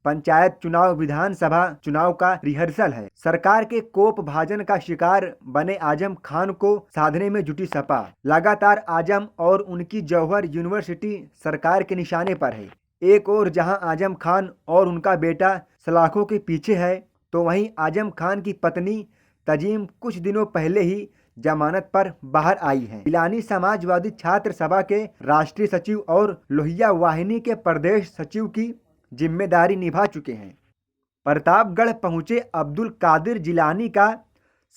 पंचायत चुनाव, विधानसभा चुनाव का रिहर्सल है। सरकार के कोप भाजन का शिकार बने आजम खान को साधने में जुटी सपा। लगातार आजम और उनकी जौहर यूनिवर्सिटी सरकार के निशाने पर है। एक ओर जहां आजम खान और उनका बेटा सलाखों के पीछे है, तो वहीं आजम खान की पत्नी तजीम कुछ दिनों पहले ही जमानत पर बाहर आई हैं। जिलानी समाजवादी छात्र सभा के राष्ट्रीय सचिव और लोहिया वाहिनी के प्रदेश सचिव की जिम्मेदारी निभा चुके हैं। प्रतापगढ़ पहुंचे अब्दुल कादिर जिलानी का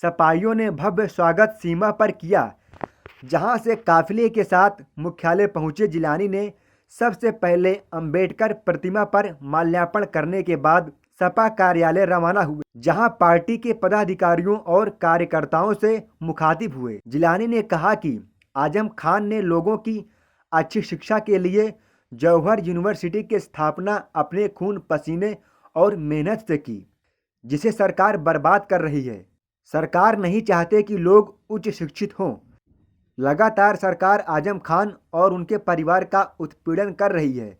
सपाइयों ने भव्य स्वागत सीमा पर किया। जहां से काफिले के साथ मुख्यालय पहुंचे जिलानी ने सबसे पहले अंबेडकर प्रतिमा पर माल्यार्पण करने के बाद सपा कार्यालय रवाना हुए, जहां पार्टी के पदाधिकारियों और कार्यकर्ताओं से मुखातिब हुए। जिलानी ने कहा कि आजम खान ने लोगों की अच्छी शिक्षा के लिए जौहर यूनिवर्सिटी की स्थापना अपने खून पसीने और मेहनत से की, जिसे सरकार बर्बाद कर रही है। सरकार नहीं चाहते कि लोग उच्च शिक्षित हों। लगातार सरकार आजम खान और उनके परिवार का उत्पीड़न कर रही है।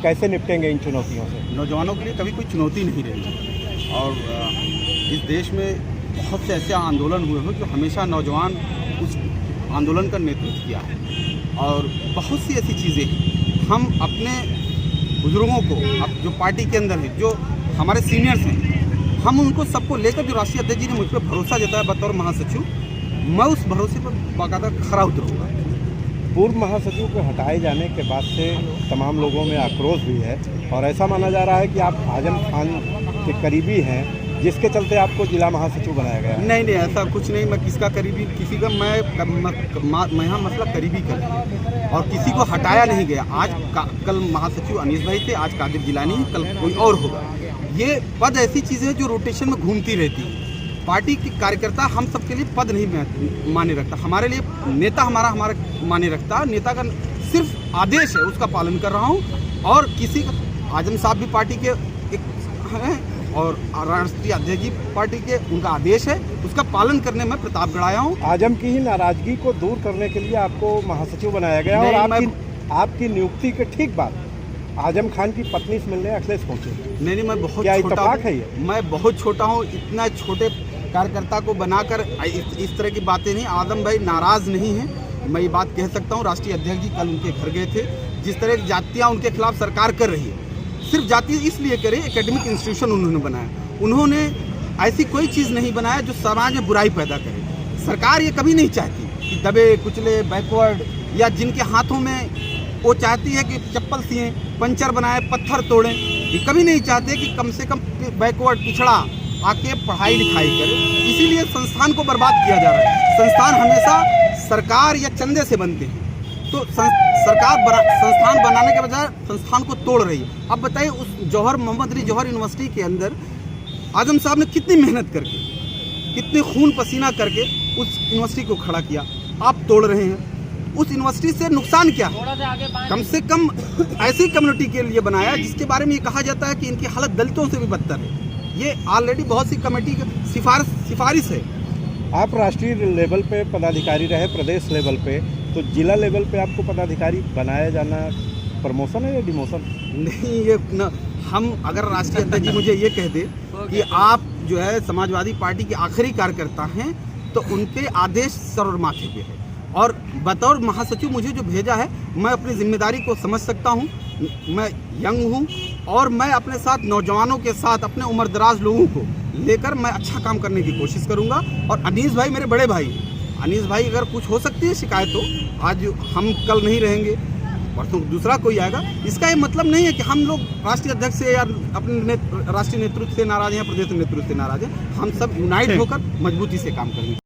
कैसे निपटेंगे इन चुनौतियों से? नौजवानों के लिए कभी कोई चुनौती नहीं रही और इस देश में बहुत से ऐसे आंदोलन हुए हैं जो हमेशा नौजवान उस आंदोलन का नेतृत्व किया है और बहुत सी ऐसी चीज़ें हैं। हम अपने बुजुर्गों को, अब जो पार्टी के अंदर है, जो हमारे सीनियर्स हैं, हम उनको सबको लेकर, जो राष्ट्रीय अध्यक्ष जी ने मुझ पर भरोसा जताया बतौर महासचिव, मैं उस भरोसे पर बाकायदा खरा उतरूँगा। पूर्व महासचिव को हटाए जाने के बाद से तमाम लोगों में आक्रोश भी है और ऐसा माना जा रहा है कि आप आजम खान के करीबी हैं, जिसके चलते आपको जिला महासचिव बनाया गया है। नहीं, ऐसा कुछ नहीं। मैं किसका करीबी, किसी का मैं यहाँ मसला करीबी कर और किसी को हटाया नहीं गया। कल महासचिव अनीस भाई थे, आज कादिर जिलानी, कल कोई और होगा। ये पद ऐसी चीज़ है जो रोटेशन में घूमती रहती है। पार्टी के कार्यकर्ता हम सबके लिए पद नहीं माने रखता, हमारे लिए नेता हमारा माने रखता। नेता का सिर्फ आदेश है, उसका पालन कर रहा हूँ। और किसी का, आजम साहब भी पार्टी के एक हैं और राष्ट्रीय अध्यक्ष जी पार्टी के, उनका आदेश है, उसका पालन करने में प्रतापगढ़ आया हूँ। आजम की ही नाराजगी को दूर करने के लिए आपको महासचिव बनाया गया और आपकी नियुक्ति के ठीक बाद आजम खान की पत्नी से मिलने अखिलेश पहुंचे। नहीं, मैं बहुत क्या छोटा इत्तेफाक है ये? मैं बहुत छोटा हूँ। इतना छोटे कार्यकर्ता को बनाकर इस तरह की बातें नहीं। आजम भाई नाराज नहीं है, मैं ये बात कह सकता हूँ। राष्ट्रीय अध्यक्ष जी कल उनके घर गए थे। जिस तरह की जातियाँ उनके खिलाफ सरकार कर रही है, सिर्फ जाति इसलिए करे, एकेडमिक इंस्टीट्यूशन उन्होंने बनाया। उन्होंने ऐसी कोई चीज़ नहीं बनाया जो समाज में बुराई पैदा करे। सरकार ये कभी नहीं चाहती कि दबे कुचले, बैकवर्ड, या जिनके हाथों में वो चाहती है कि चप्पल सिए, पंचर बनाए, पत्थर तोड़ें। ये कभी नहीं चाहते कि कम से कम बैकवर्ड, पिछड़ा आके पढ़ाई लिखाई करे। इसीलिए संस्थान को बर्बाद किया जा रहा है। संस्थान हमेशा सरकार या चंदे से बनते हैं, तो सरकार संस्थान बनाने के बजाय संस्थान को तोड़ रही है। अब बताइए, उस जौहर, मोहम्मद अली जौहर यूनिवर्सिटी के अंदर आजम साहब ने कितनी मेहनत करके, कितने खून पसीना करके उस यूनिवर्सिटी को खड़ा किया, आप तोड़ रहे हैं। उस यूनिवर्सिटी से नुकसान क्या है? कम से कम ऐसी कम्युनिटी के लिए बनाया जिसके बारे में ये कहा जाता है कि इनकी हालत दलितों से भी बदतर है। ये ऑलरेडी बहुत सी कमेटी की सिफारिश है। आप राष्ट्रीय लेवल पे पदाधिकारी रहे, प्रदेश लेवल पे, तो जिला लेवल पे आपको पदाधिकारी बनाया जाना प्रमोशन है या डिमोशन? नहीं, ये न, हम अगर राष्ट्रीय अध्यक्ष जी मुझे ये कह दे कि आप जो है समाजवादी पार्टी के आखिरी कार्यकर्ता हैं, तो उनके आदेश सर और माथे पे है। और बतौर महासचिव मुझे जो भेजा है, मैं अपनी जिम्मेदारी को समझ सकता हूँ। मैं यंग हूँ और मैं अपने साथ नौजवानों के साथ, अपने उम्रदराज लोगों को लेकर मैं अच्छा काम करने की कोशिश करूँगा। और अनीस भाई मेरे बड़े भाई, अनीस भाई अगर कुछ हो सकती है शिकायत, तो आज हम कल नहीं रहेंगे, परसों दूसरा कोई आएगा। इसका ये मतलब नहीं है कि हम लोग राष्ट्रीय अध्यक्ष से या अपने राष्ट्रीय नेतृत्व से नाराज हैं, प्रदेश नेतृत्व से नाराज हैं। हम सब यूनाइट होकर मजबूती से काम करेंगे।